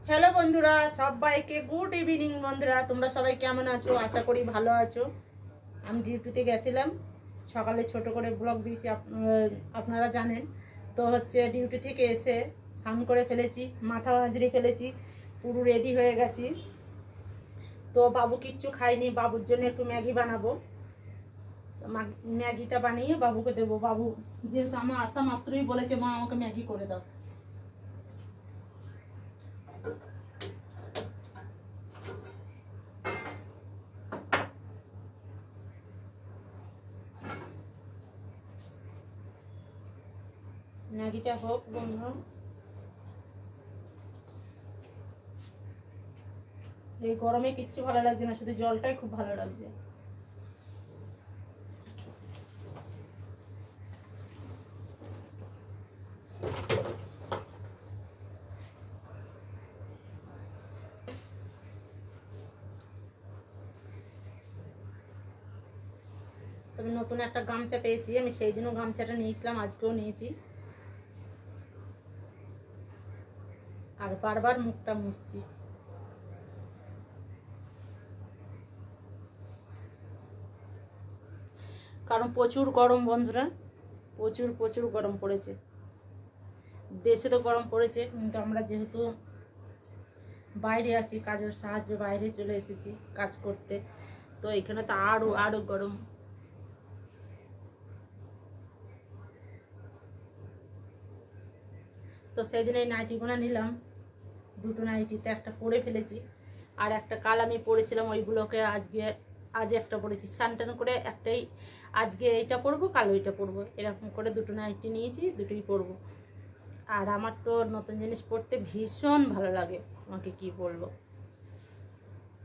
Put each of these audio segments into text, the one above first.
Hello বন্ধুরা, সবাইকে good evening. বন্ধুরা, তোমরা সবাই কেমন আছো? আশা করি ভালো আছো। আমি ডিউটিতে গেছিলাম, সকালে ছোট করে ব্লগ দিয়েছি, আপনারা জানেন তো। ডিউটি থেকে এসে স্নান করে ফেলেছি, মাথা হাজরি ফেলেছি, পুরো রেডি হয়ে গেছি। তো বাবু কিচ্ছু খায়নি, বাবুর জন্য একটু ম্যাগি বানাবো। ম্যাগিটা বানিয়ে বাবুকে দেবো। বাবু যেহেতু আমার আসা মাত্রই বলেছে, মা আমাকে ম্যাগি করে দাও। ম্যাগিটা হোক বন্ধুরা। এই গরমে কিচ্ছু ভালো লাগছে না, শুধু জলটাই খুব ভালো লাগছে। তবে নতুন একটা গামছা পেয়েছি, আমি সেই দিনও গামছাটা নিয়েছিলাম, আজকেও নিয়েছি। আর বারবার মুখটা মুছছি, কারণ প্রচুর গরম বন্ধুরা, প্রচুর প্রচুর গরম পড়েছে। দেশে তো গরম পড়েছে, কিন্তু আমরা যেহেতু বাইরে আছি, কাজের সাহায্যে বাইরে চলে এসেছি কাজ করতে, তো এখানে তো আরো আরো গরম। তো সেদিন এই নাইটিগুলো নিলাম, দুটো নাইটিতে একটা পরে ফেলেছি, আর একটা কাল আমি পরেছিলাম, ওইগুলোকে আজ একটা পরেছি। স্নান করে একটাই, আজকে এইটা পরবো, কাল ওইটা পরবো, এরকম করে দুটো নাইটি নিয়েছি, দুটোই পরবো। আর আমার তো নতুন জিনিস পরতে ভীষণ ভালো লাগে, আমাকে কি বলবো।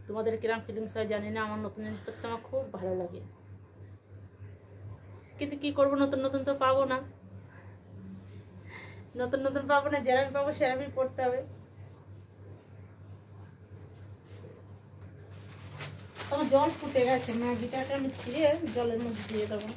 তোমাদের কিরম ফিলিংস হয় জানি না, আমার নতুন জিনিস পরতে আমার খুব ভালো লাগে। কিন্তু কি করবো, নতুন নতুন তো পাবো না, নতুন নতুন পাবো না, যেরকম পাবো সেরকমই পড়তে হবে। তোমার জল ফুটে গেছে, ম্যাগিটাকে আমি ছিঁড়ে জলের মধ্যে দিয়ে দেবো।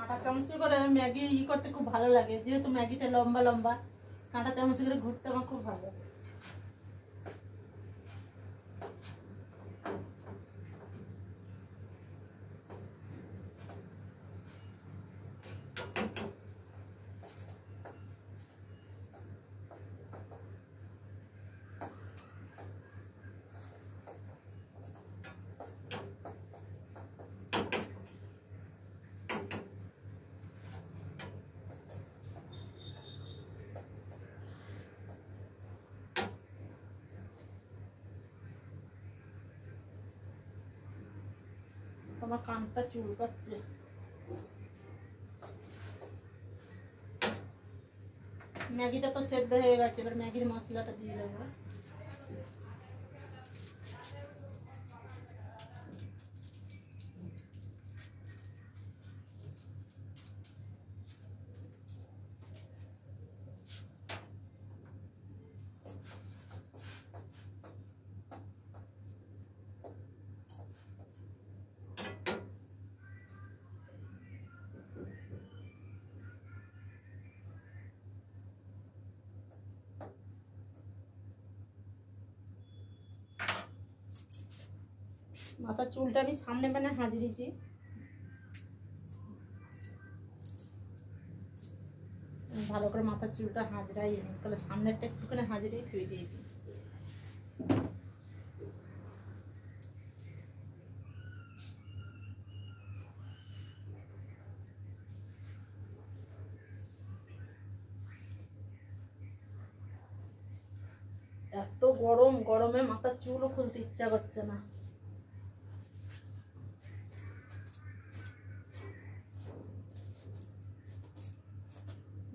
কাঁটা চামচ করে ম্যাগি করতে খুব ভালো লাগে, যেহেতু ম্যাগিটা লম্বা লম্বা, কাঁটা চামচ করে ঘুরতে আমার খুব ভালো লাগে। তোমার কানটা চুলকাচ্ছে। ম্যাগিটা তো সেদ্ধ হয়ে গেছে, এবার ম্যাগির মশলাটা দিয়ে দেবো। মাথার চুলটা আমি সামনে মানে হাজরিছি, ভালো করে মাথার চুলটা হাজরাই, তাহলে সামনেরটা একটুখানি হাজরেই ধুয়ে দিয়েছি। এত গরম, গরমে মাথার চুলও খুলতে ইচ্ছা করছে না।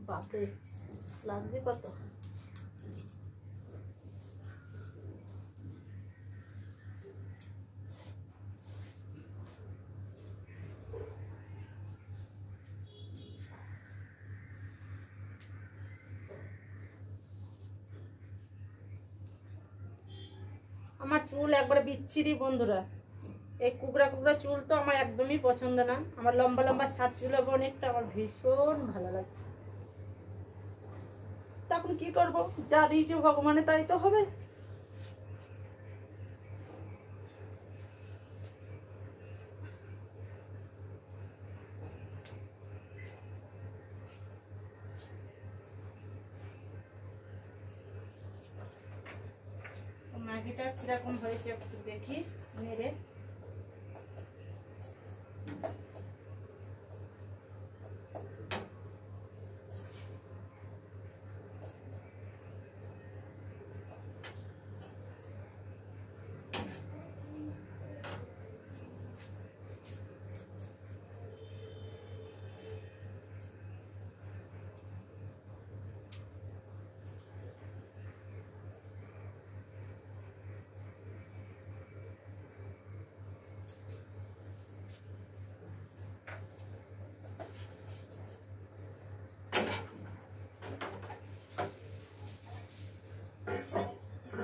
বাপরে লাগছে কত। আমার চুল একবারে বিচ্ছিরি বন্ধুরা, এই কুকড়া কুকড়া চুল তো আমার একদমই পছন্দ না। আমার লম্বা লম্বা সাত চুল হবে অনেকটা, আমার ভীষণ ভালো লাগে। তখন কি করব, যা দিয়েছে ভগবানে তাই তো হবে। ম্যাগিটা কিরকম হয়েছে একটু দেখি নেড়ে।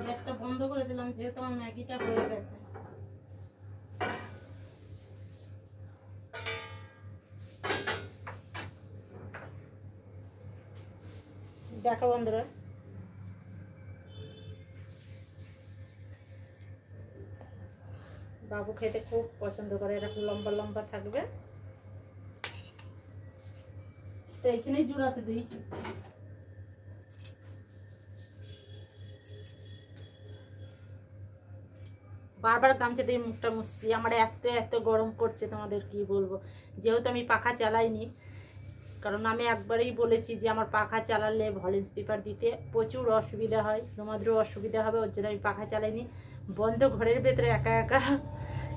গ্যাসটা বন্ধ করে দিলাম যেহেতু আমার ম্যাগিটা হয়ে গেছে। দেখো বন্ধুরা, বাবু খেতে খুব পছন্দ করে, এরকম লম্বা লম্বা থাকবে। তো এইখানেই জোড়াতে দিই। বারবার গামছা দিয়ে মুখটা মুছছি, আমার এত এত গরম করছে তোমাদের কি বলবো। যেহেতু আমি পাখা চালাইনি, কারণ আমি একবারেই বলেছি যে আমার পাখা চালালে ভলিউম স্পিকার দিতে প্রচুর অসুবিধা হয়, তোমাদেরও অসুবিধা হবে, ওর জন্য আমি পাখা চালাইনি। বন্ধ ঘরের ভেতরে একা একা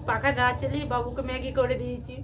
পাখা না চালিয়ে বাবুকে ম্যাগি করে দিয়েছি।